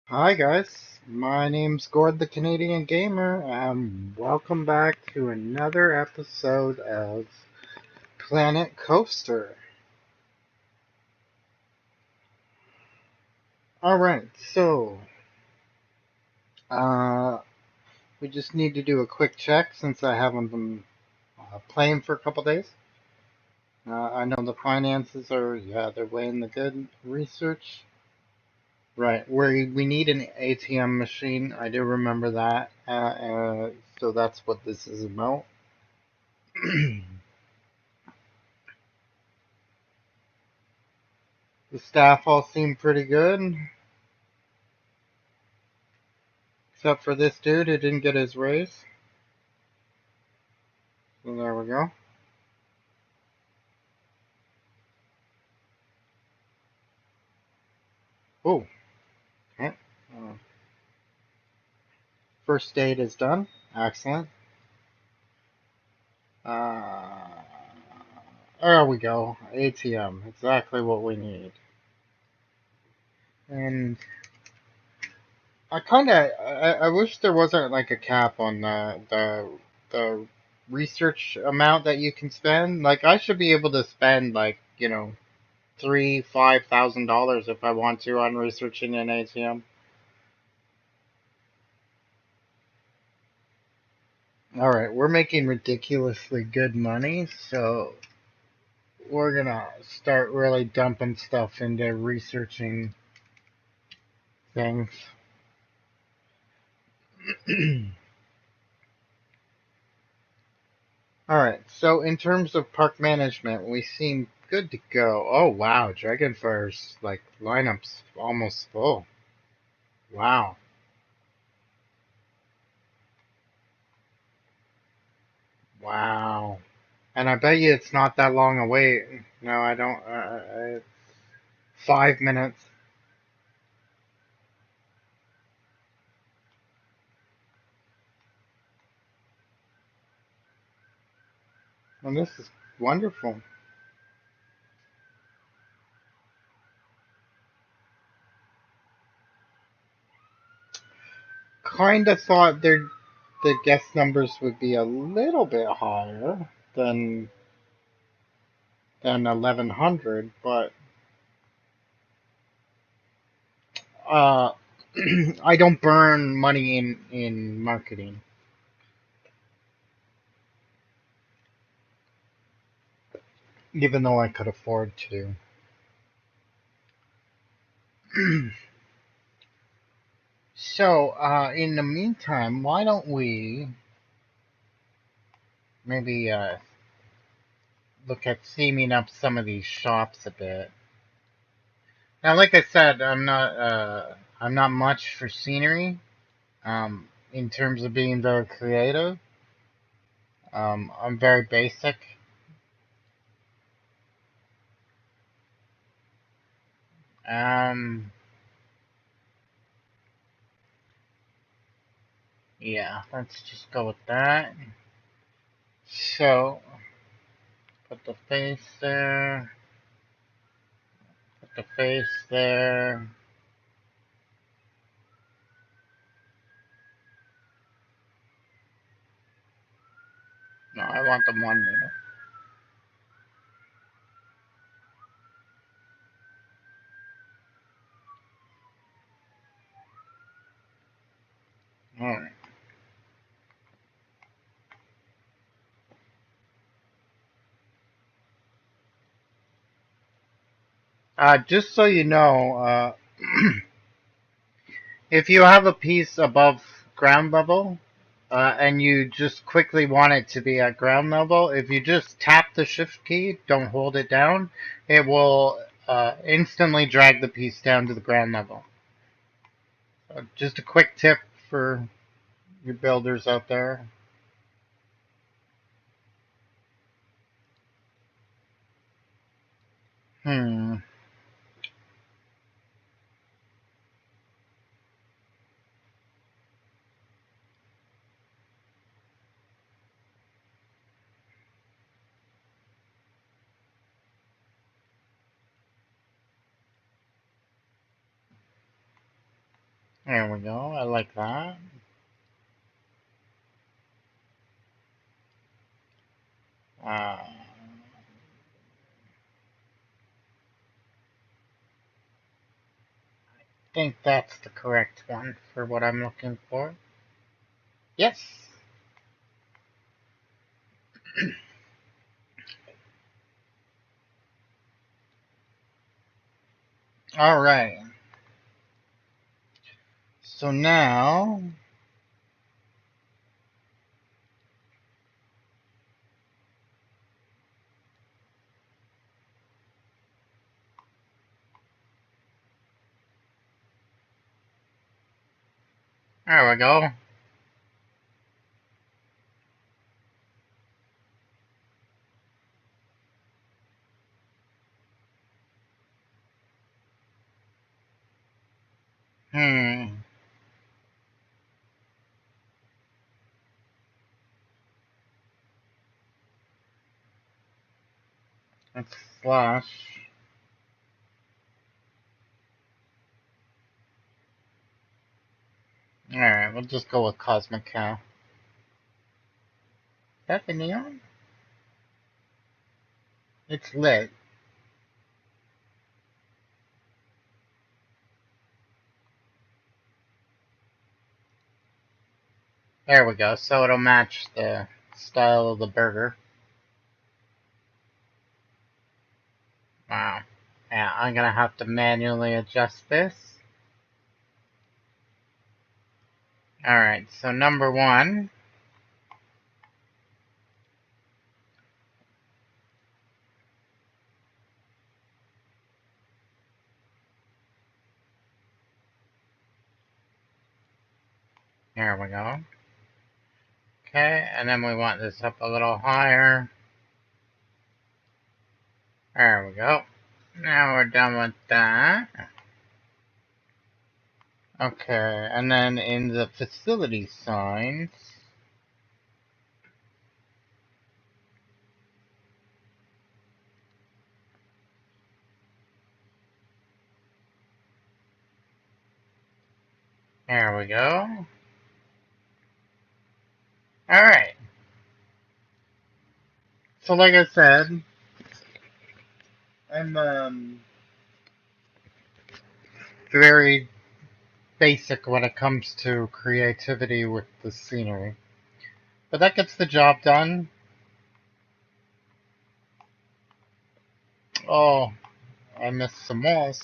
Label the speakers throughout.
Speaker 1: Hi guys, my name's Gord the Canadian Gamer, and welcome back to another episode of Planet Coaster. Alright, so, uh, we just need to do a quick check since I haven't been playing for a couple days. I know the finances are, yeah, they're way in the good. Research, right, we need an ATM machine, I do remember that, so that's what this is about. The staff all seem pretty good, except for this dude who didn't get his raise. So there we go. Oh, okay. Uh, First aid is done. Excellent. Uh, there we go. ATM. Exactly what we need. And I wish there wasn't like a cap on the research amount that you can spend. Like I should be able to spend like, $3,000, $5,000 if I want to on researching an ATM. All right, we're making ridiculously good money, so we're gonna start really dumping stuff into researching things. All right, so in terms of park management, we seem good to go. Oh wow, Dragonfire's like lineup's almost full. Wow, wow. And I bet you it's not that long a wait. No, I don't. 5 minutes. And this is wonderful. Kind of thought the guest numbers would be a little bit higher than 1100, but uh, I don't burn money in marketing, even though I could afford to. So, in the meantime, why don't we maybe look at theming up some of these shops a bit? Now, like I said, I'm not much for scenery. In terms of being very creative, I'm very basic. Um, yeah, let's just go with that. So, put the face there, put the face there. No, I want them 1 meter. Alright. Just so you know, if you have a piece above ground level, and you just quickly want it to be at ground level, if you just tap the shift key, don't hold it down, it will instantly drag the piece down to the ground level. Just a quick tip for you builders out there. Hmm. There we go. I like that. I think that's the correct one for what I'm looking for. Yes. All right. So now, there we go. Hmm. Let's flush. All right. We'll just go with Cosmic Cow. Is that the neon? It's lit. There we go. So it'll match the style of the burger. Wow. Yeah, I'm gonna have to manually adjust this. Alright, so number one. There we go. Okay, and then we want this up a little higher. There we go. Now we're done with that. Okay, and then in the facility signs, there we go. Alright, so like I said, I'm very basic when it comes to creativity with the scenery. But that gets the job done. Oh, I missed some walls.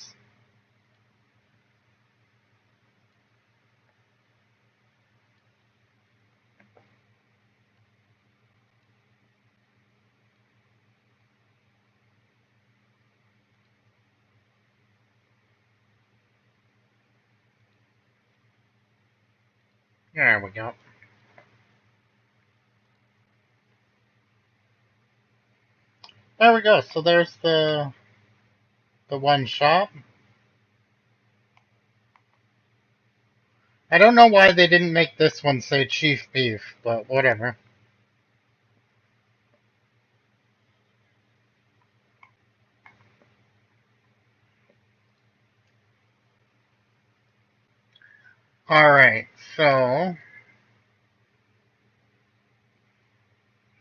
Speaker 1: There we go. There we go. So there's the one shop. I don't know why they didn't make this one say Chief Beef, but whatever. Alright, so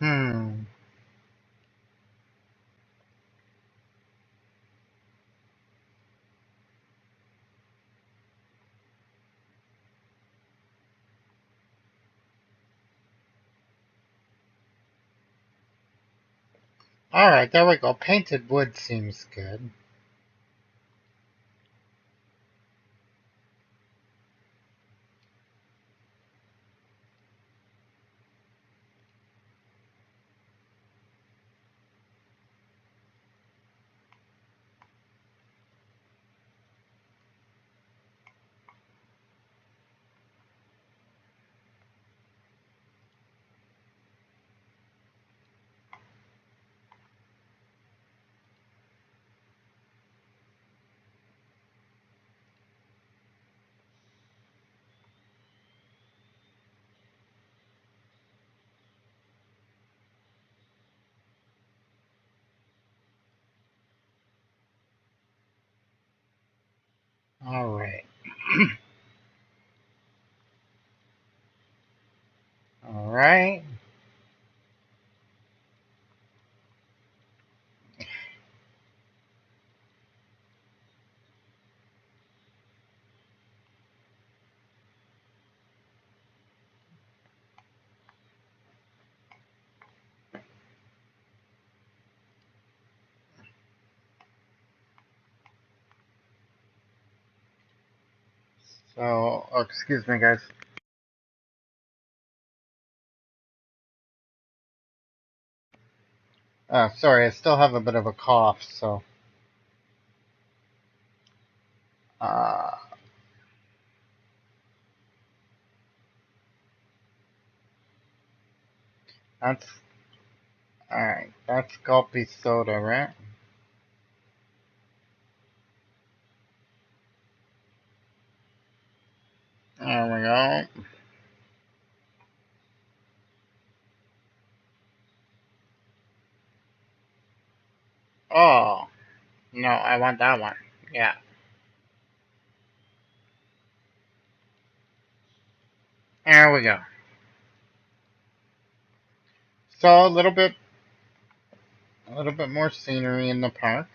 Speaker 1: hmm. Alright, there we go. Painted wood seems good. Alright. So, oh, excuse me, guys. Sorry, I still have a bit of a cough, so uh, that's all right. That's gulpy soda, right? There we go. Oh, no, I want that one. Yeah, there we go. So a little bit more scenery in the park.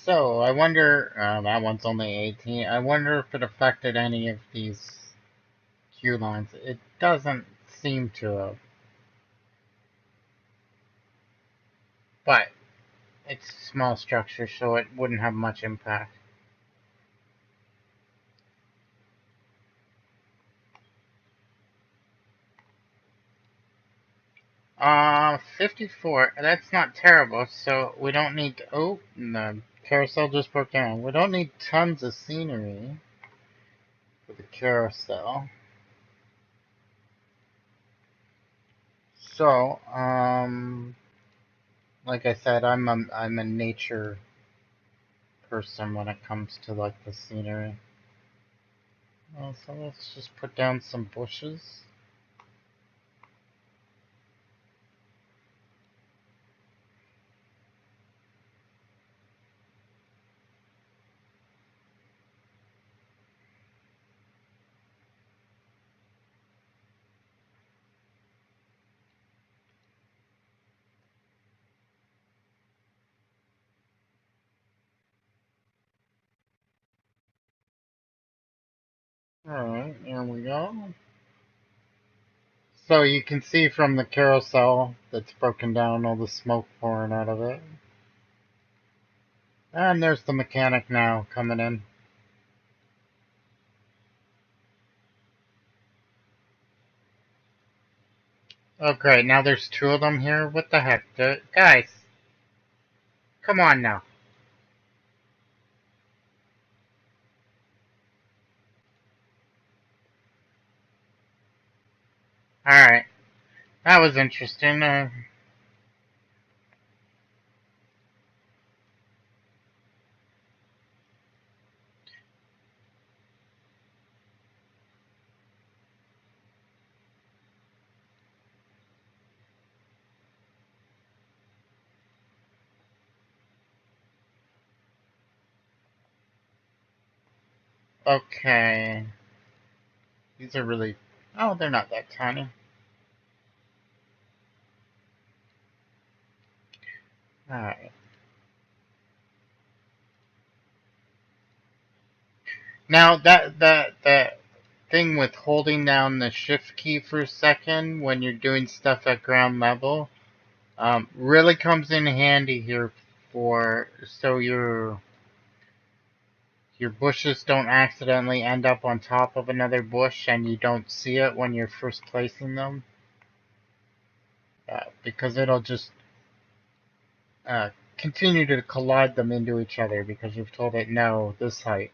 Speaker 1: So I wonder. That one's only 18. I wonder if it affected any of these queue lines. It doesn't seem to have, but it's a small structure, so it wouldn't have much impact. 54. That's not terrible. So we don't need. Oh, the carousel just broke down. We don't need tons of scenery for the carousel. So, like I said, I'm a nature person when it comes to like the scenery. So let's just put down some bushes. Alright, there we go. So you can see from the carousel that's broken down all the smoke pouring out of it. And there's the mechanic now coming in. Oh great, now there's two of them here? What the heck? Guys, come on now. Alright, that was interesting. Okay. These are really... Oh, they're not that tiny. Alright. Now, that thing with holding down the shift key for a second when you're doing stuff at ground level really comes in handy here for so your bushes don't accidentally end up on top of another bush and you don't see it when you're first placing them, because it'll just uh, continue to collide them into each other because you've told it no this height.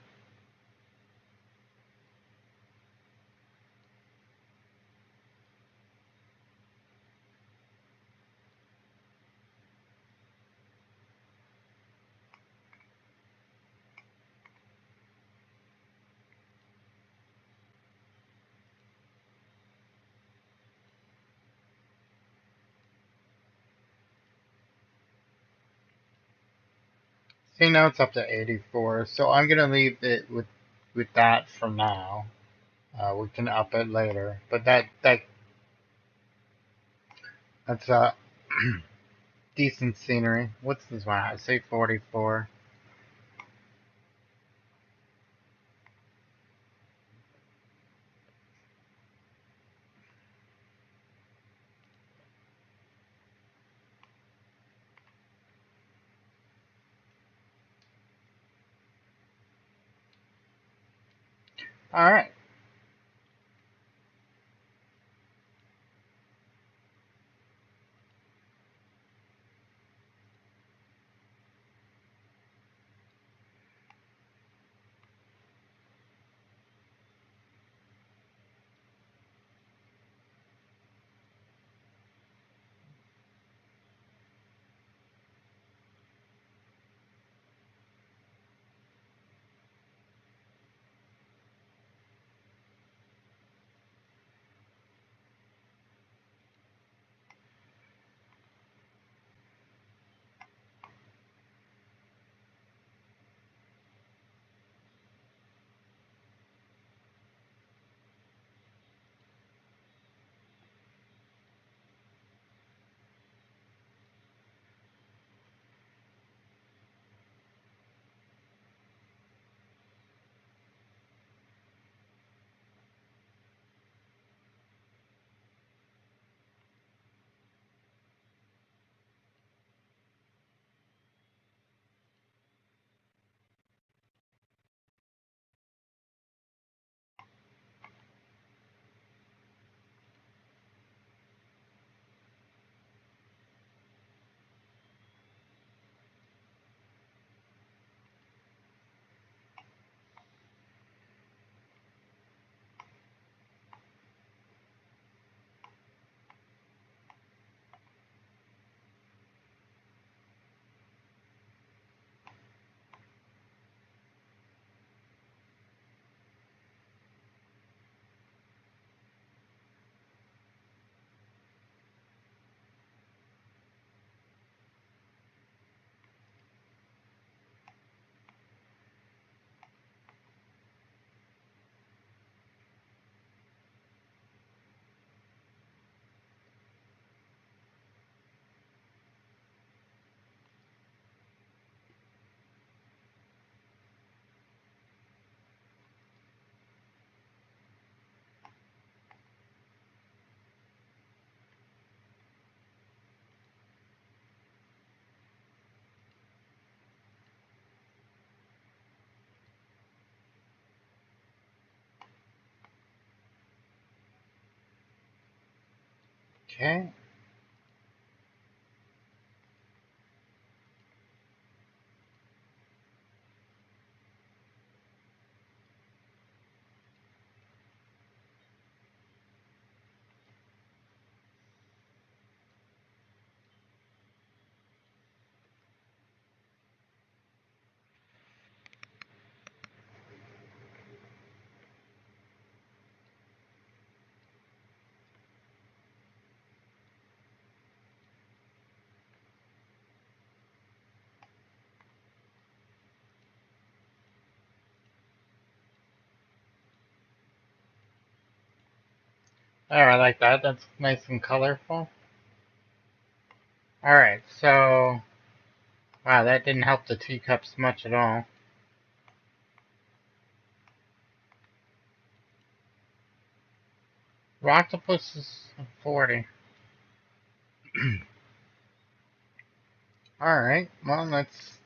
Speaker 1: See, now it's up to 84, so I'm gonna leave it with that for now. We can up it later, but that's decent scenery. What's this one? I say 44. All right. Okay. All right, I like that. That's nice and colorful. All right, so wow, that didn't help the teacups much at all. Octopus is 40. All right, well let's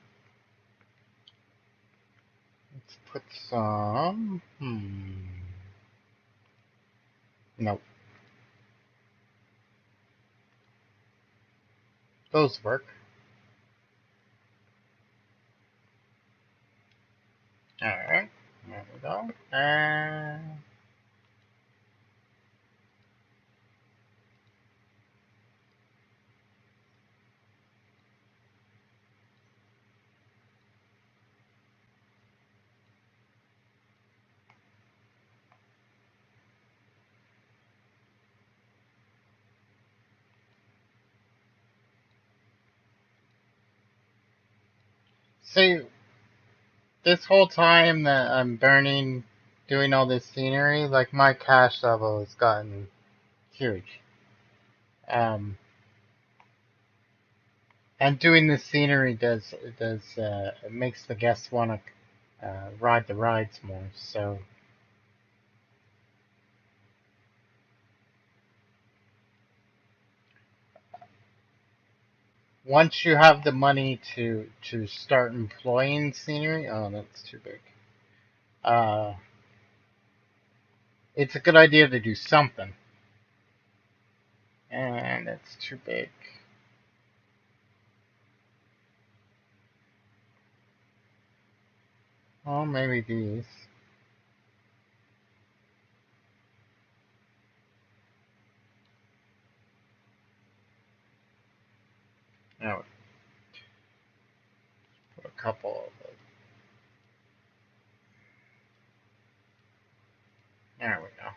Speaker 1: put some. Nope, those work. All right, there we go. See, this whole time that I'm burning, doing all this scenery, like my cash level has gotten huge. Um, and doing this scenery it makes the guests want to ride the rides more. So once you have the money to start employing scenery, oh, that's too big. Uh, it's a good idea to do something. And it's too big. Oh, maybe these. Now put a couple of it. There we go.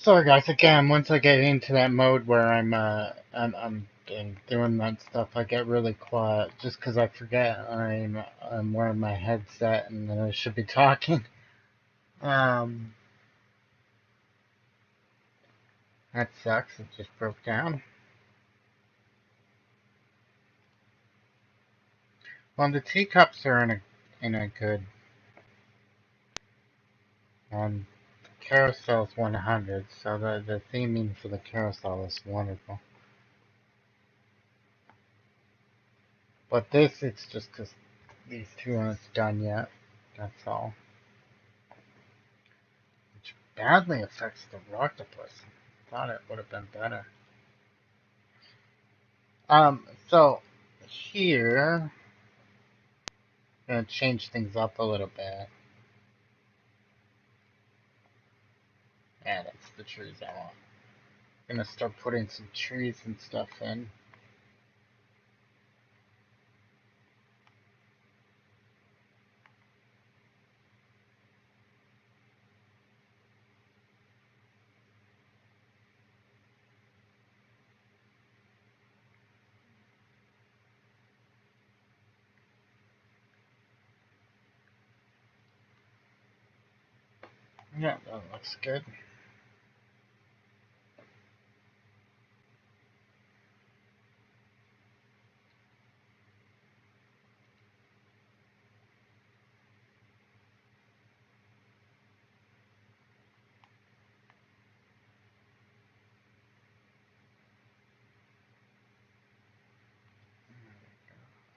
Speaker 1: Sorry guys, again, once I get into that mode where I'm doing that stuff, I get really quiet just 'cause I forget I'm wearing my headset and I should be talking. Um, that sucks. It just broke down. Well, the teacups are in a good, um, carousel's 100, so the theming for the carousel is wonderful. But this, it's just 'cause these two aren't done yet. That's all. Which badly affects the octopus. Thought it would have been better. So here, gonna change things up a little bit. Yeah, that's the trees I want. Gonna start putting some trees and stuff in. Yeah, that looks good.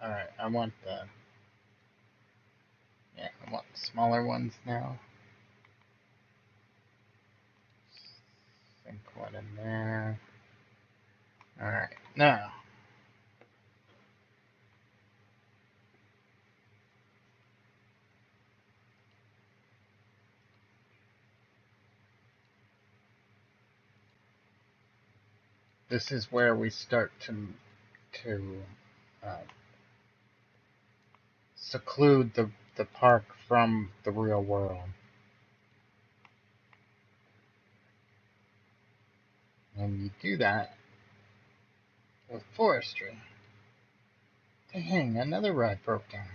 Speaker 1: Alright, I want smaller ones now. Sink one in there. Alright, now, this is where we start to uh, seclude the park from the real world. And you do that with forestry. Dang, another rod broke down.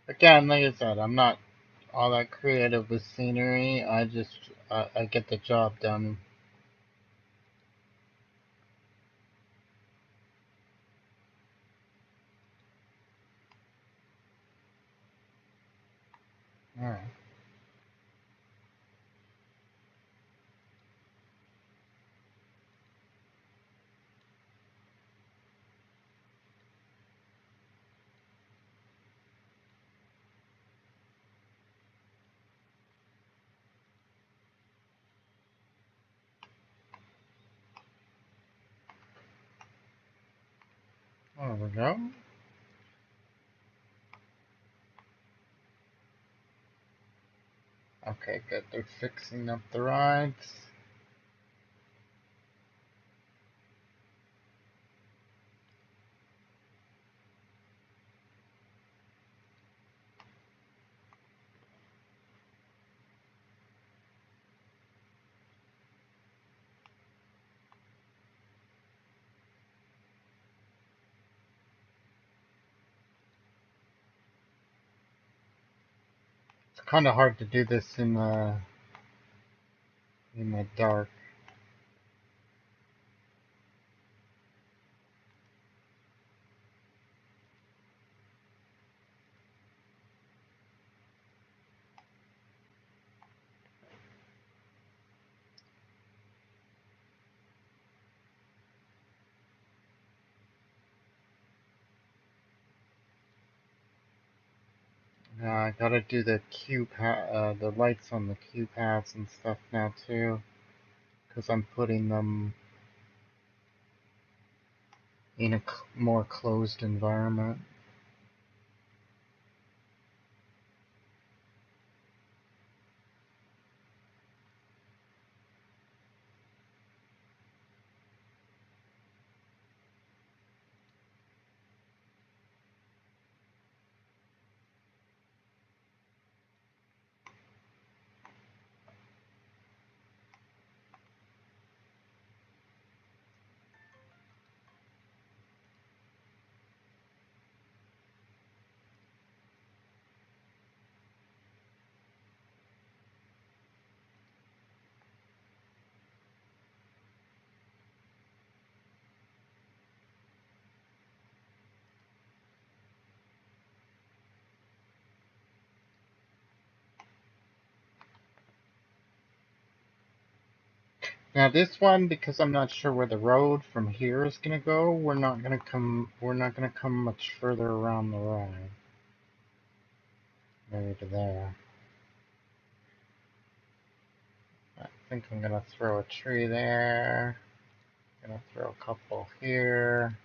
Speaker 1: Again, like I said, I'm not all that creative with scenery. I get the job done. All right. There we go. Okay, good. They're fixing up the rides. It's kind of hard to do this in the dark. I gotta do the lights on the queue paths and stuff now too, because I'm putting them in a more closed environment. Now this one, because I'm not sure where the road from here is gonna go, we're not gonna come much further around the road. Maybe to there. I think I'm gonna throw a tree there. Gonna throw a couple here.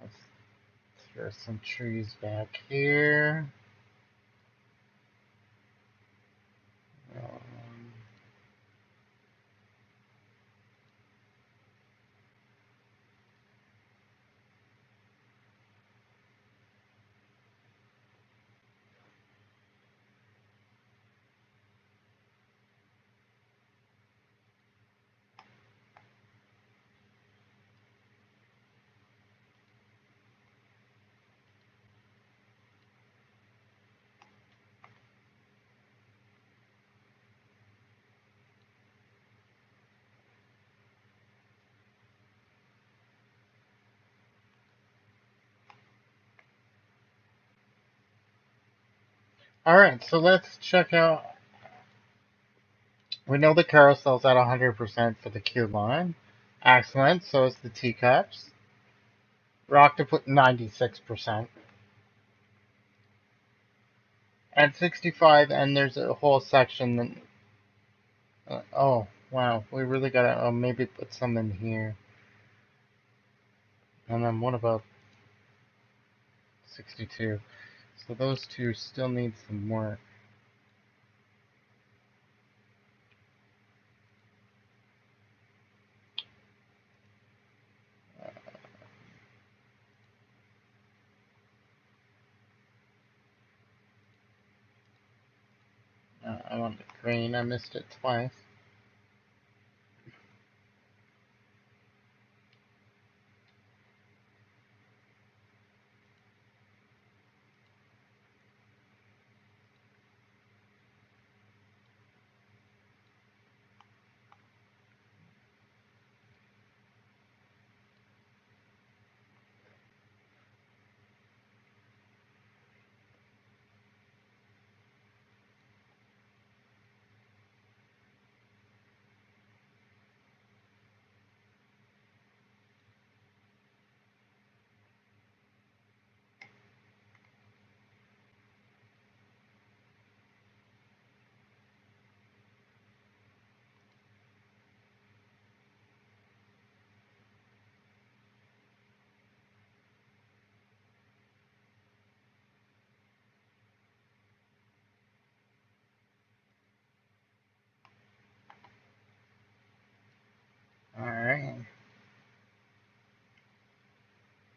Speaker 1: Let's throw some trees back here. Um, Alright, so let's check out. We know the carousel's at 100% for the queue line. Excellent, so is the teacups. Rock to put 96%. At 65, and there's a whole section that. Oh, wow, we really gotta maybe put some in here. And then what about 62? So those two still need some work. I want the green, I missed it twice. Alright.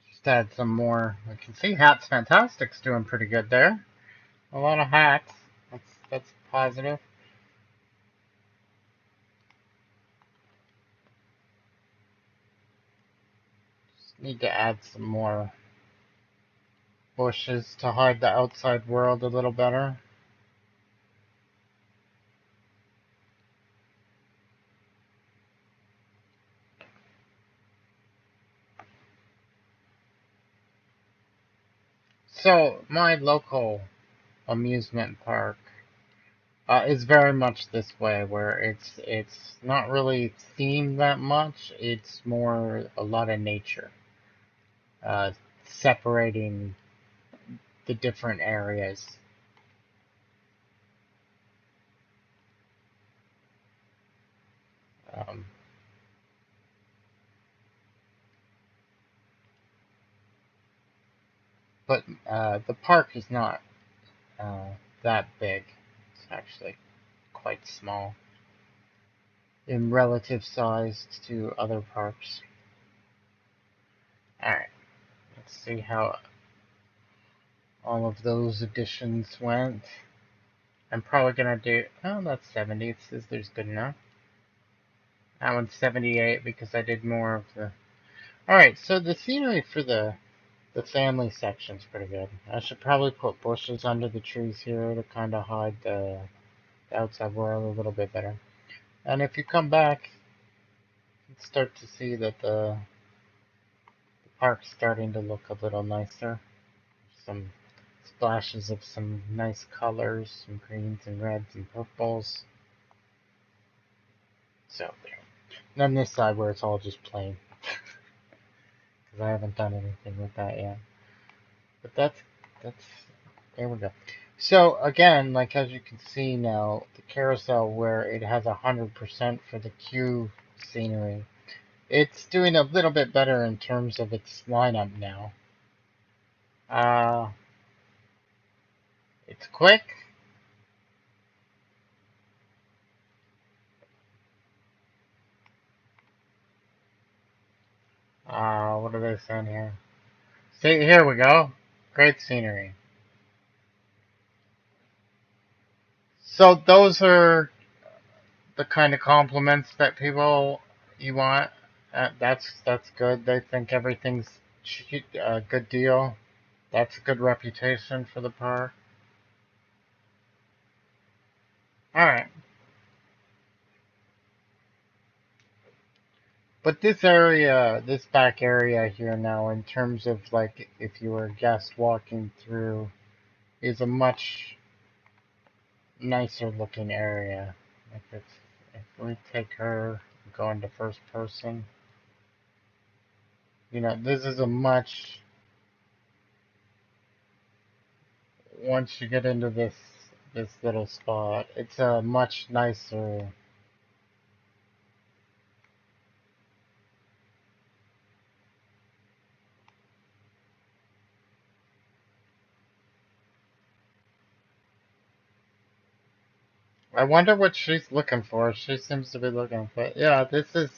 Speaker 1: Just add some more. I can see Hat's Fantastic's doing pretty good there. A lot of hats. That's positive. Just need to add some more bushes to hide the outside world a little better. So, my local amusement park is very much this way, where it's not really themed that much. It's more a lot of nature, uh, separating the different areas. Um, but the park is not uh, that big. It's actually quite small in relative size to other parks. All right, let's see how all of those additions went. I'm probably gonna do. Oh, that's 70. It says there's good enough. That one's 78 because I did more of the. All right, so the scenery for the family section's pretty good. I should probably put bushes under the trees here to kind of hide the outside world a little bit better. And if you come back, you can start to see that the park's starting to look a little nicer. Some splashes of some nice colors, some greens and reds and purples. So there. And then this side where it's all just plain, because I haven't done anything with that yet. But that's there we go. So again, like as you can see now, the carousel where it has 100% for the queue scenery, it's doing a little bit better in terms of its lineup now. Uh, it's quick. What are they saying here? See, here we go. Great scenery. So those are the kind of compliments that people you want. That's good. They think everything's a good deal. That's a good reputation for the park. All right, but this area, this back area here now, in terms of like if you were a guest walking through, is a much nicer looking area. If we take her, go into first person, this is a much once you get into this little spot, it's a much nicer. I wonder what she's looking for. She seems to be looking for. Yeah, this is.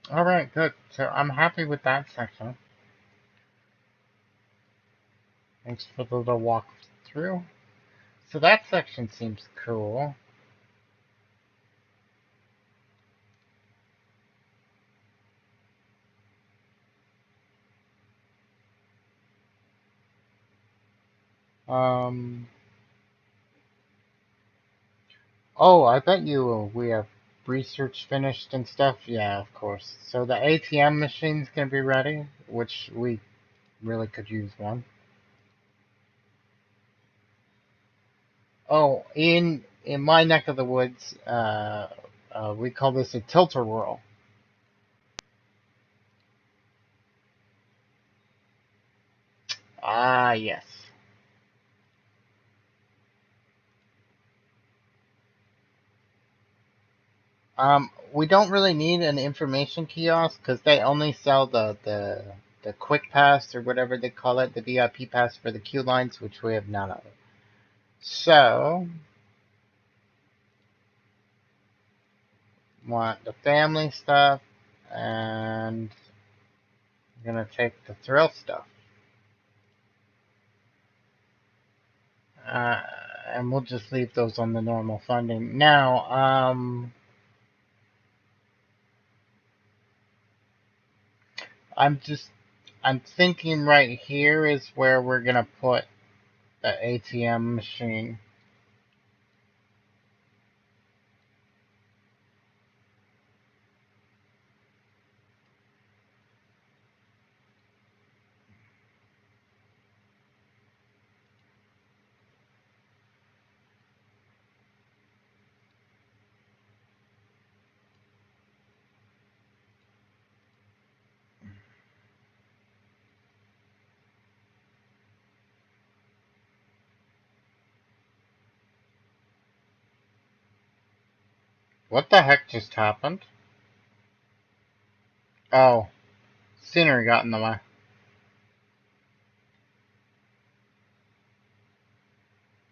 Speaker 1: All right, good. So I'm happy with that section. Thanks for the little walk through. So that section seems cool. Um. Oh, I bet you we have research finished and stuff. Yeah, of course. So the ATM machine's gonna be ready, which we really could use one. Oh, in my neck of the woods, we call this a tilter whirl. Ah, yes. We don't really need an information kiosk because they only sell the quick pass or whatever they call it, the VIP pass for the queue lines, which we have none of. So, want the family stuff, and I'm gonna take the thrill stuff. Uh, and we'll just leave those on the normal funding. Now, I'm just I'm thinking right here is where we're gonna put the ATM machine. What the heck just happened? Oh, scenery got in the way.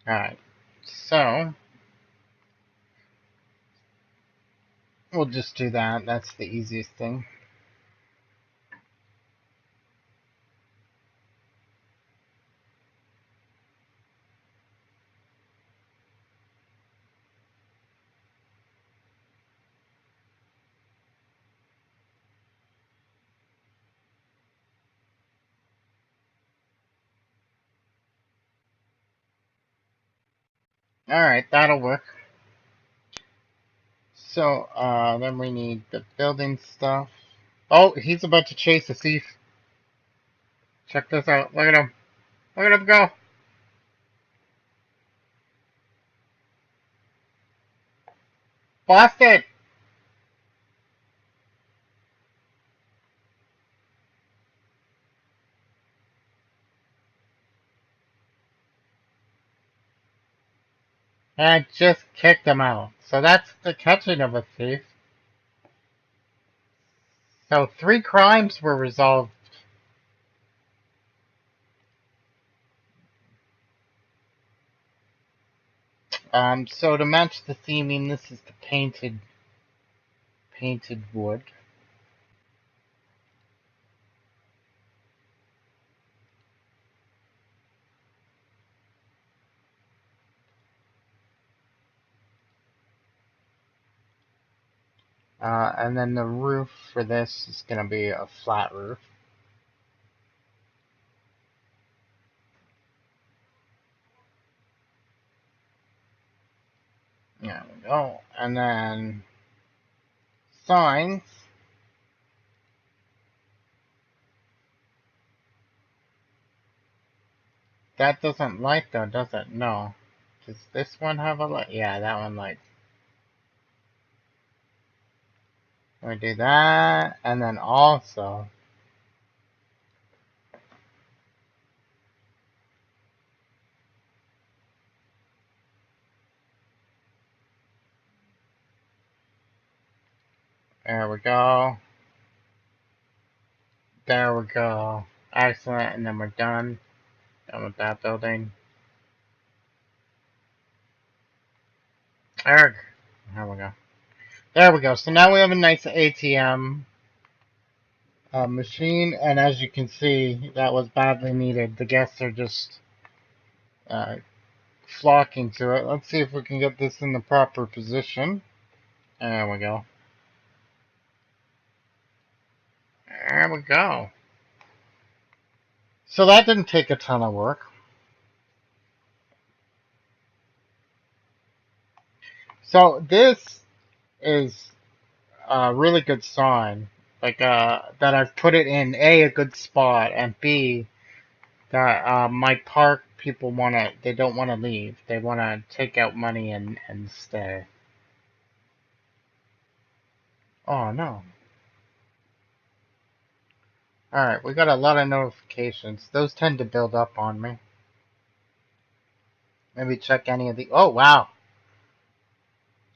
Speaker 1: Alright, so we'll just do that. That's the easiest thing. Alright, that'll work. So, then we need the building stuff. Oh, he's about to chase a thief. Check this out. Look at him. Look at him go. Busted! And I just kicked him out. So that's the catching of a thief. So 3 crimes were resolved. So to match the theming, this is the painted wood. And then the roof for this is going to be a flat roof. There we go. And then signs. That doesn't light though, does it? No. Does this one have a light? Yeah, that one lights. We do that, and then also, there we go. There we go. Excellent, and then we're done. Done with that building. There we go. There we go. So now we have a nice ATM machine, and as you can see, that was badly needed. The guests are just uh, flocking to it. Let's see if we can get this in the proper position. There we go. There we go. So that didn't take a ton of work. So this is a really good sign, like that I've put it in a good spot, and B that my park people they don't wanna leave. They wanna take out money and stay. Oh no. Alright, we got a lot of notifications. Those tend to build up on me. Maybe check any of the oh wow.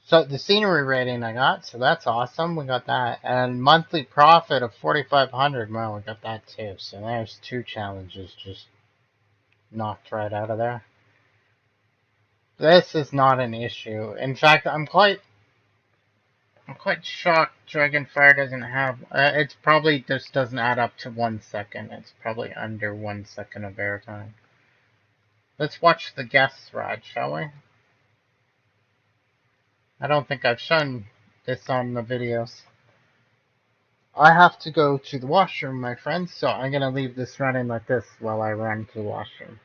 Speaker 1: So the scenery rating I got, so that's awesome. We got that. And monthly profit of 4,500. Well, we got that too. So there's 2 challenges just knocked right out of there. This is not an issue. In fact, I'm quite shocked Dragonfire doesn't have. It's probably just doesn't add up to 1 second. It's probably under 1 second of airtime. Let's watch the guest ride, shall we? I don't think I've shown this on the videos. I have to go to the washroom, my friends, so I'm gonna leave this running like this while I run to the washroom.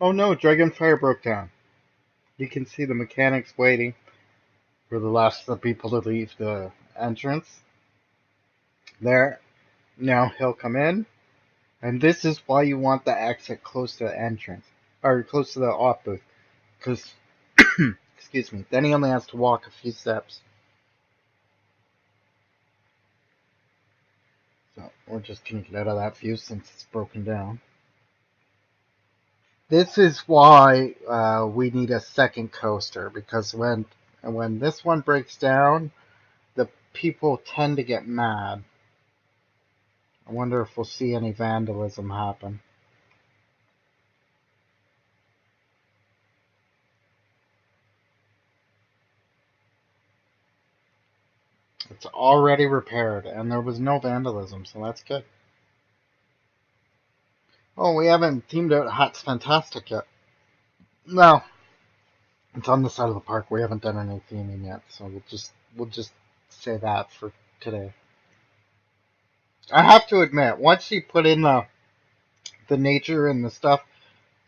Speaker 1: Oh no, Dragonfire broke down. You can see the mechanics waiting for the last of the people to leave the entrance. There. Now he'll come in. And this is why you want the exit close to the entrance. Or close to the op booth. Because, excuse me, then he only has to walk a few steps. So we're just going to get out of that view since it's broken down. This is why we need a second coaster. Because when this one breaks down, the people tend to get mad. I wonder if we'll see any vandalism happen. It's already repaired, and there was no vandalism, so that's good. Oh, we haven't themed out Hat's Fantastic yet. No, it's on the side of the park. We haven't done any theming yet, so we'll just say that for today. I have to admit, once you put in the nature and the stuff,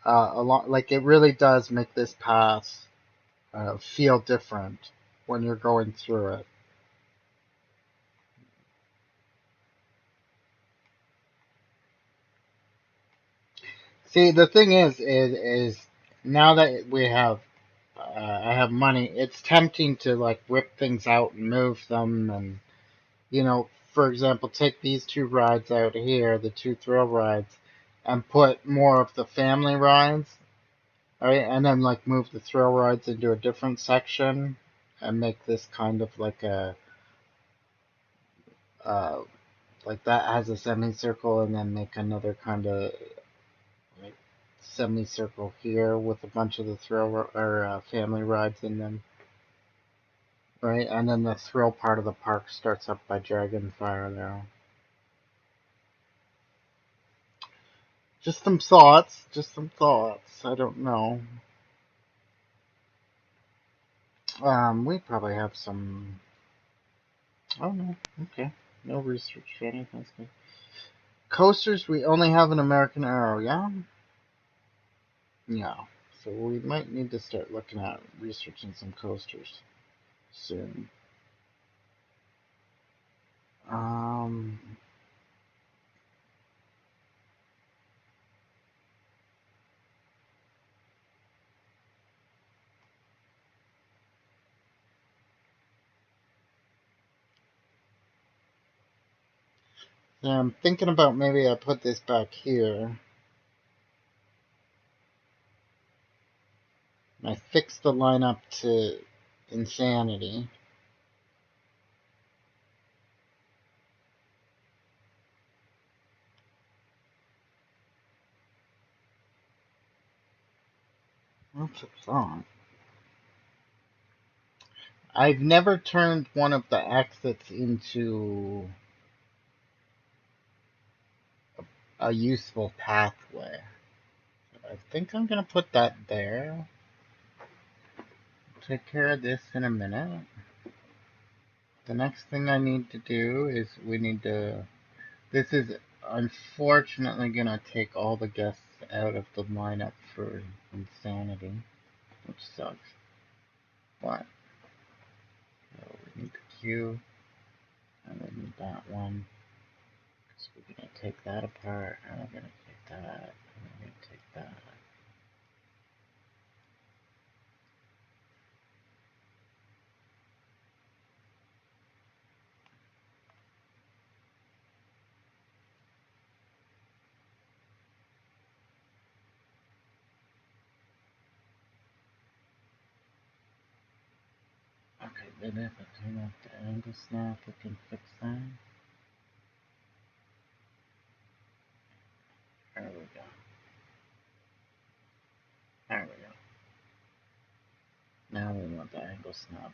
Speaker 1: a lot like it really does make this pass feel different when you're going through it. See, the thing is now that we have I have money, it's tempting to like whip things out and move them, and for example, take these two rides out here, the two thrill rides, and put more of the family rides, right? And then like move the thrill rides into a different section and make this kind of like a uh, like that has a semicircle, and then make another kind of like semicircle here with a bunch of the thrill or family rides in them, right? And then the thrill part of the park starts up by Dragonfire there. Just some thoughts. Just some thoughts. I don't know. We probably have some. Oh no. Okay. No research for anything. That's good. Coasters. We only have an American Arrow. Yeah. Yeah. So we might need to start looking at researching some coasters soon. Um. Yeah, I'm thinking about maybe I put this back here. I fix the lineup to Insanity. What's a thought? I've never turned one of the exits into a useful pathway. I think I'm gonna put that there. Take care of this in a minute. The next thing I need to do is we need to. This is unfortunately gonna take all the guests out of the lineup for Insanity, which sucks. But so we need the queue, and we need that one. So we're gonna take that apart, and we're gonna take that, and we're gonna take that. Okay, then if I turn off the angle snap, we can fix that. There we go. There we go. Now we want the angle snap.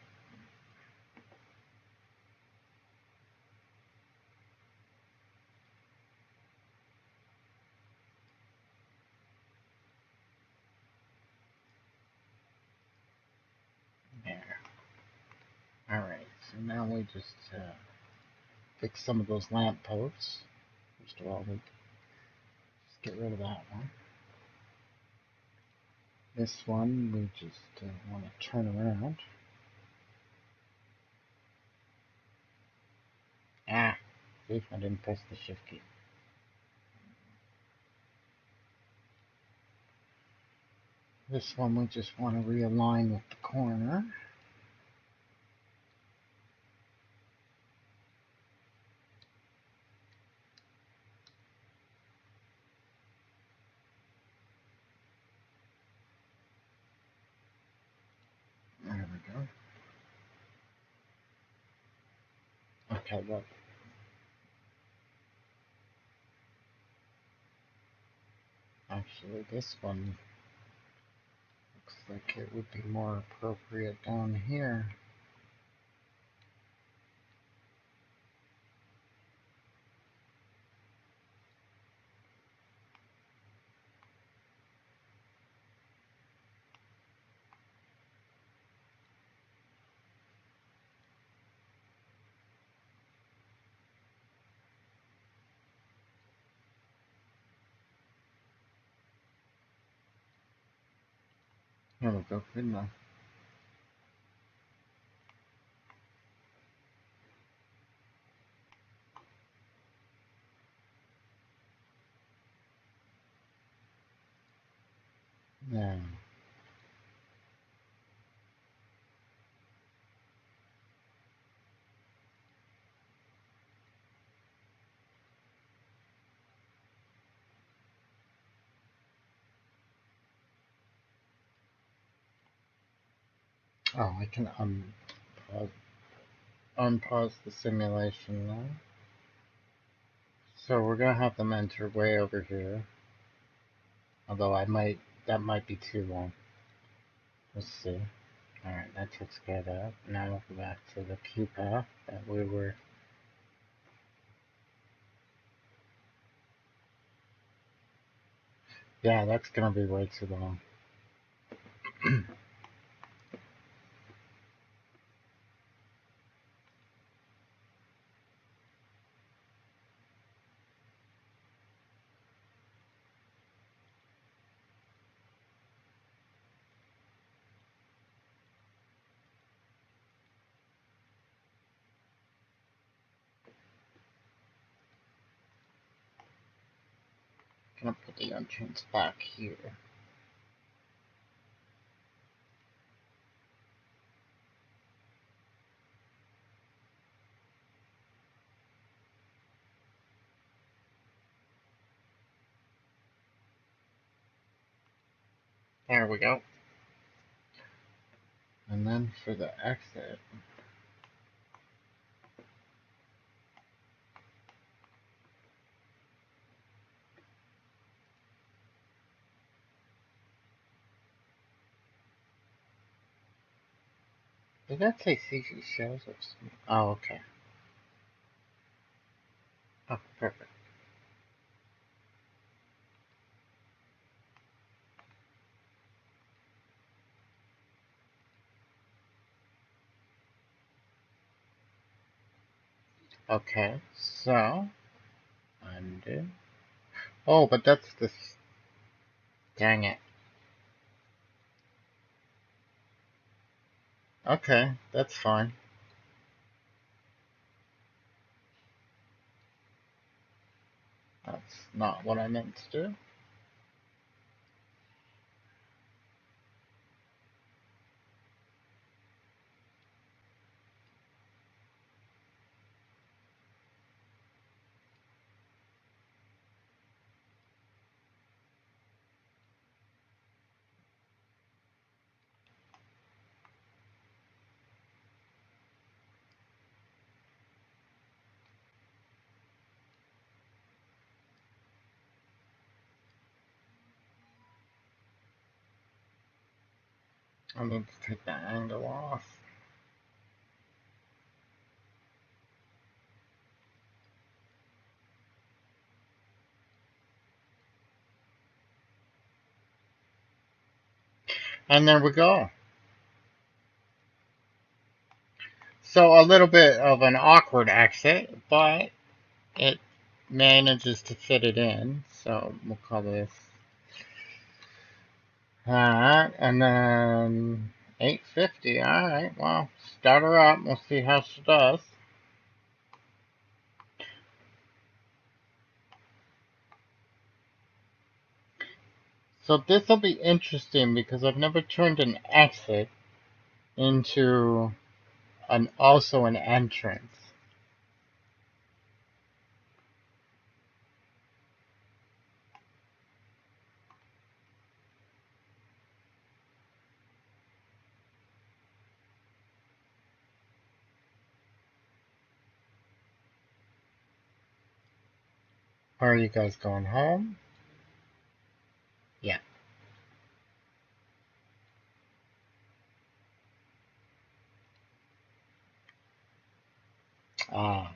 Speaker 1: There. Alright, so now we just fix some of those lamp posts. First of all, we just get rid of that one. This one we just want to turn around. Ah, see, I didn't press the shift key. This one we just want to realign with the corner. There we go. Okay, look. Actually, this one looks like it would be more appropriate down here. There we go, good enough. Now, oh, I can unpause the simulation now. So we're gonna have them enter way over here. Although that might be too long. Let's see. Alright, that takes care of that. Now we'll go back to the queue path that we were. Yeah, that's gonna be way too long. Gonna put the entrance back here. There we go. And then for the exit, did that say CG shows? Oh, okay. Oh, perfect. Okay, so undo. Oh, but that's the. Dang it. Okay, that's fine. That's not what I meant to do. I need to take that angle off. And there we go. So a little bit of an awkward exit, but it manages to fit it in. So we'll call this Alright, and then 850. Alright, well, start her up. We'll see how she does. So this will be interesting because I've never turned an exit into also an entrance. Are you guys going home? Yeah. Ah.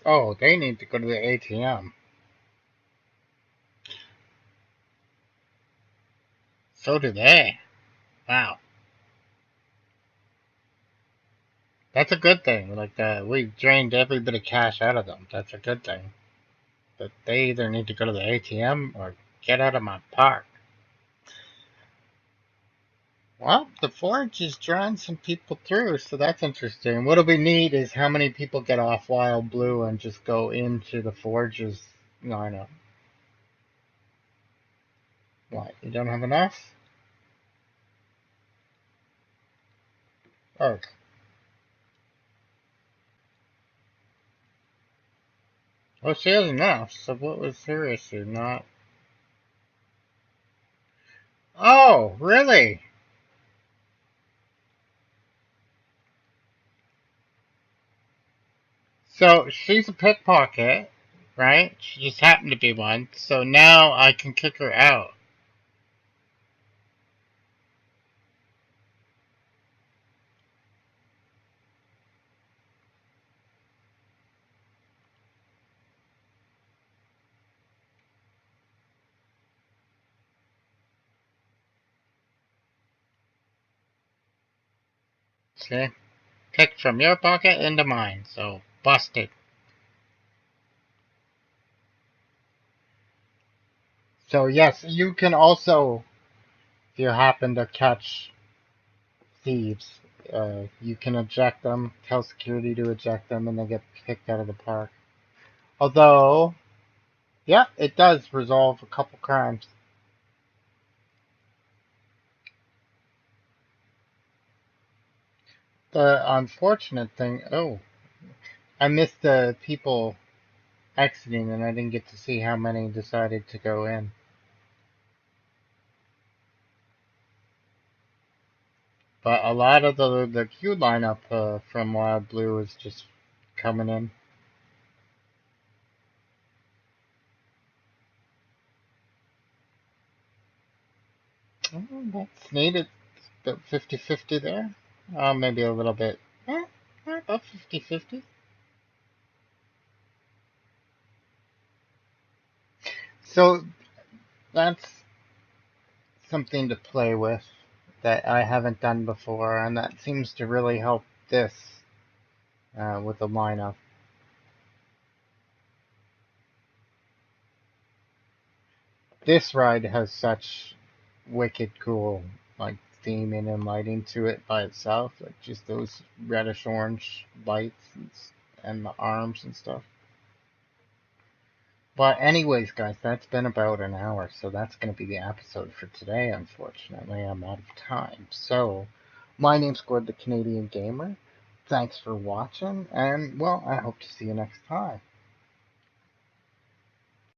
Speaker 1: Oh, they need to go to the ATM. So do they. Wow. That's a good thing. Like, we drained every bit of cash out of them. That's a good thing. But they either need to go to the ATM or get out of my park. Well, the forge is drawing some people through, so that's interesting. What'll be neat is how many people get off Wild Blue and just go into the forge's lineup. What, you don't have enough? Oh, well, she has enough, so what was her issue? Not. Oh, really? So she's a pickpocket, right? She just happened to be one, so now I can kick her out. See? Picked from your pocket into mine, so busted. So yes, you can also, if you happen to catch thieves, you can eject them, tell security to eject them, and they get kicked out of the park. Although, yeah, it does resolve a couple crimes. The unfortunate thing, oh, I missed the people exiting and I didn't get to see how many decided to go in. But a lot of the queue lineup from Wild Blue is just coming in. Oh, that's neat. It's about 50-50 there. Maybe a little bit. About 50-50. So that's something to play with that I haven't done before, and that seems to really help this with the lineup. This ride has such wicked cool like theming and lighting to it by itself, like just those reddish orange lights and the arms and stuff. But anyways, guys, that's been about an hour, so that's going to be the episode for today. Unfortunately, I'm out of time. So, my name's Gord, the Canadian Gamer. Thanks for watching, and well, I hope to see you next time.